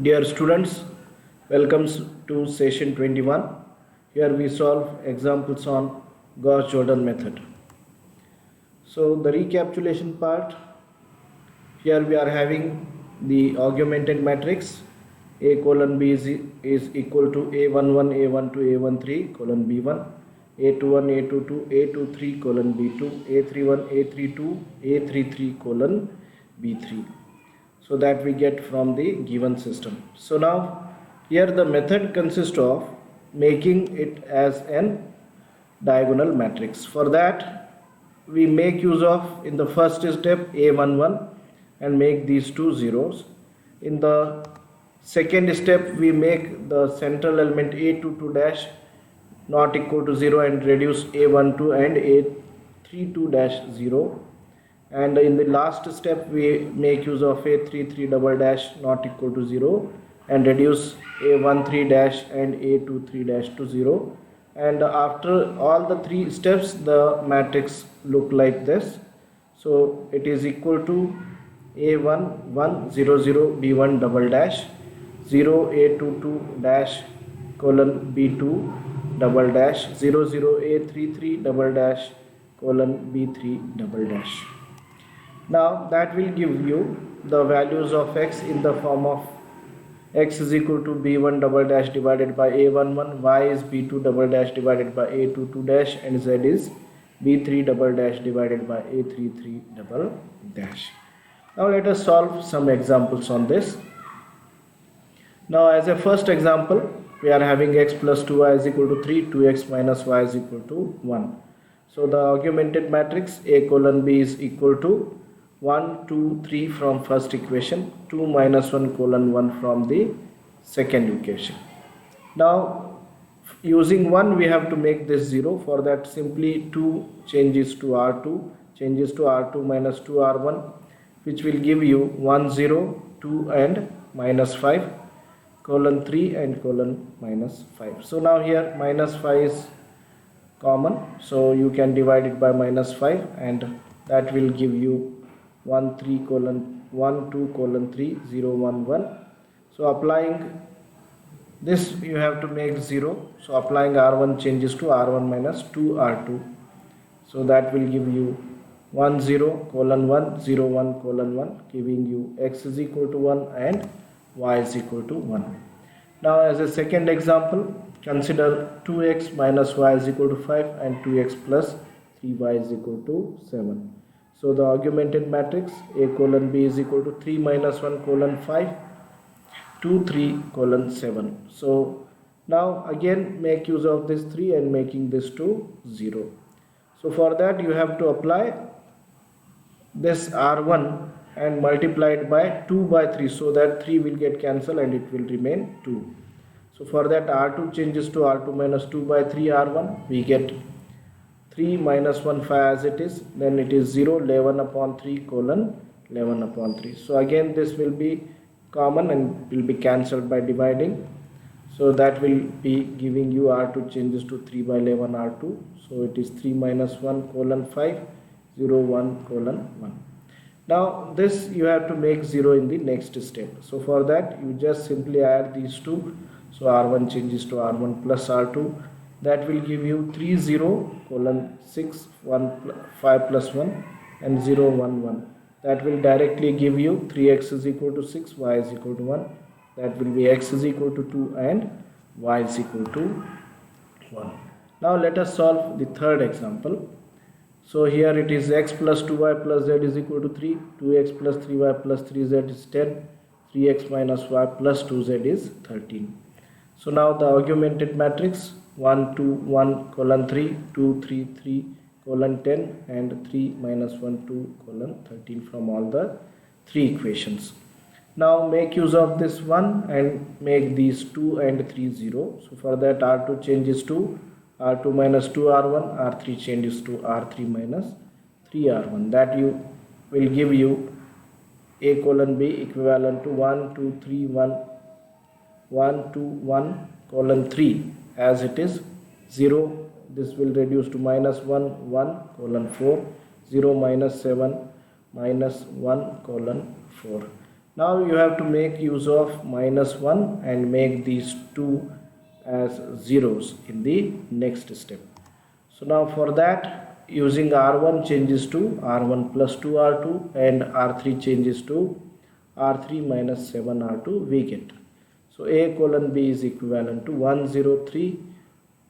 Dear students, welcome to session 21. Here we solve examples on Gauss-Jordan method. So the recapitulation part, here we are having the augmented matrix A colon B is equal to A11, A12, A13 colon B1, A21, A22, A23 colon B2, A31, A32, A33 colon B3. So that we get from the given system. So now here the method consists of making it as an diagonal matrix. For that we make use of, in the first step, A11 and make these two zeros. In the second step we make the central element A22 dash not equal to 0 and reduce A12 and A32 dash 0. And in the last step we make use of A33 double dash not equal to 0 and reduce A13 dash and A23 dash to 0. And after all the three steps the matrix look like this. So it is equal to A1 1 0 0 B1 double dash 0 A22 dash colon B2 double dash 0 0 A33 double dash colon B3 double dash. Now that will give you the values of x in the form of x is equal to b1 double dash divided by a11, y is b2 double dash divided by a22 dash, and z is b3 double dash divided by a33 double dash. Now let us solve some examples on this. Now as a first example we are having x plus 2y is equal to 3, 2x minus y is equal to 1. So the augmented matrix A colon B is equal to 1, 2, 3 from first equation, 2 minus 1 colon 1 from the second equation. Now using 1 we have to make this 0. For that simply 2 changes to R2 minus 2 R1, which will give you 1 0 2 and minus 5 colon 3 and colon minus 5. So now here minus 5 is common, so you can divide it by minus 5 and that will give you 1 3 colon 1 2 colon 3 0 1 1. So applying this you have to make 0. So applying R1 changes to R1 minus 2 R2. So that will give you 1 0 colon 1 0 1 colon 1, giving you x is equal to 1 and y is equal to 1. Now as a second example, consider 2x minus y is equal to 5 and 2x plus 3y is equal to 7. So the augmented matrix A colon B is equal to 3 minus 1 colon 5, 2 3 colon 7. So now again make use of this 3 and making this to 0. So for that you have to apply this R1 and multiply it by 2 by 3, so that 3 will get cancelled and it will remain 2. So for that R2 changes to R2 minus 2 by 3 R1, we get 3 minus 1 5 as it is, then it is 0 11 upon 3 colon 11 upon 3. So again this will be common and will be cancelled by dividing. So that will be giving you R2 changes to 3 by 11 R2. So it is 3 minus 1 colon 5 0 1 colon 1. Now this you have to make 0 in the next step. So for that you just simply add these two. So R1 changes to R1 plus R2. That will give you 3 0 colon 6 1 5 plus 1 and 0 1 1. That will directly give you 3x is equal to 6, y is equal to 1. That will be x is equal to 2 and y is equal to 1. Now let us solve the third example. So here it is x plus 2y plus z is equal to 3, 2x plus 3y plus 3z is 10, 3x minus y plus 2z is 13. So now the augmented matrix 1 2 1 colon 3 2 3 3 colon 10 and 3 minus 1 2 colon 13 from all the three equations. Now make use of this one and make these 2 and 3 0. So for that R2 changes to R2 minus 2 R1, R3 changes to R3 minus 3 R1. That you will give you A colon B equivalent to 1 2 3 1 1 2 1 colon 3 as it is 0. This will reduce to minus 1 1 colon 4 0 minus 7 minus 1 colon 4. Now you have to make use of minus 1 and make these two as zeros in the next step. So now for that, using R1 changes to R1 plus 2R2 and R3 changes to R3 minus 7R2, we get. So A colon B is equivalent to 103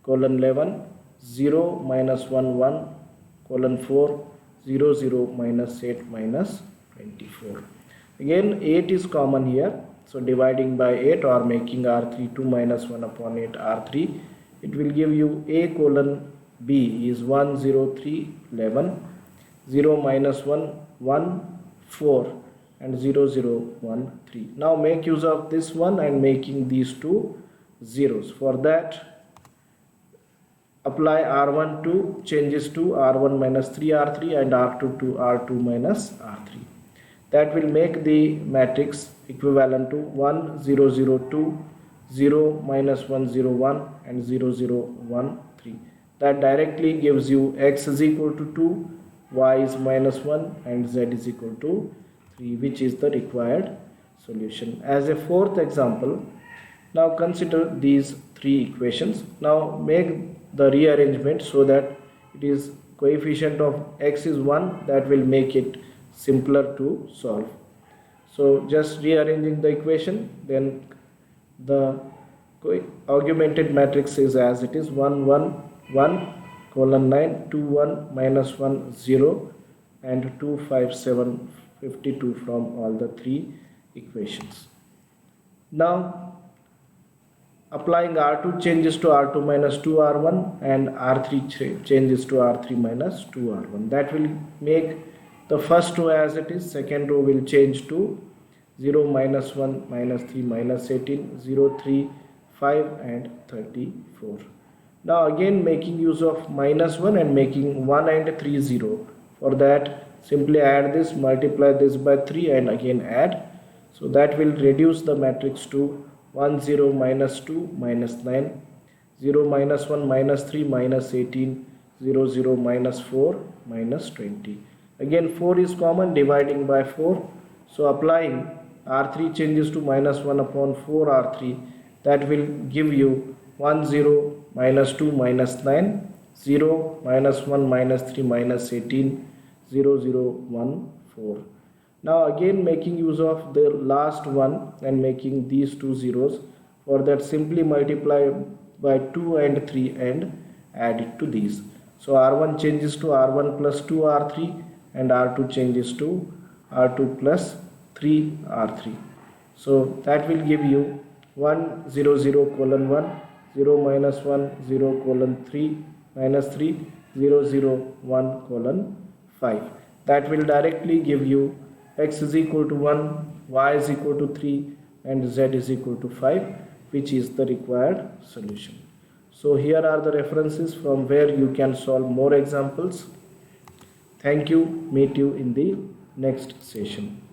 colon 11, 0 minus 1 1 colon 4, 0 0 minus 8 minus 24. Again 8 is common here, so dividing by 8 or making R3 2 minus 1 upon 8 R3, it will give you A colon B is 103 11, 0 minus 1 1 4 and 0 0 1 3. Now make use of this one and making these two zeros. For that, apply R1 to changes to R1 minus 3R3 and R2 to R2 minus R3. That will make the matrix equivalent to 1 0 0 2, 0 minus 1 0 1 and 0 0 1 3. That directly gives you x is equal to 2, y is minus 1 and z is equal to 3, which is the required solution. As a fourth example, now consider these three equations. Now make the rearrangement so that it is coefficient of x is 1, that will make it simpler to solve. So just rearranging the equation, then the augmented matrix is as it is 1 1 1 colon 9 2 1 minus 1 0 and 2 5 7 52 from all the three equations. Now applying R2 changes to R2 minus 2 R1 and R3 changes to R3 minus 2 R1. That will make the first row as it is, second row will change to 0 minus 1 minus 3 minus 18, 0 3 5 and 34. Now again making use of minus 1 and making 1 and 3 0. For that, simply add this, multiply this by 3 and again add. So that will reduce the matrix to 1 0 minus 2 minus 9, 0 minus 1 minus 3 minus 18, 0 0 minus 4 minus 20. Again 4 is common, dividing by 4. So applying R3 changes to minus 1 upon 4 R3, that will give you 1 0 minus 2 minus 9, 0 minus 1 minus 3 minus 18, 0 0 1 4. Now again making use of the last one and making these two zeros. For that, simply multiply by 2 and 3 and add it to these. So R1 changes to R1 plus 2 R3 and R2 changes to R2 plus 3 R3. So that will give you 1 0 0 colon 1, 0 minus 1 0 colon 3 minus 3, 0 0 1 colon 5. That will directly give you x is equal to 1, y is equal to 3 and z is equal to 5, which is the required solution. So here are the references from where you can solve more examples. Thank you. Meet you in the next session.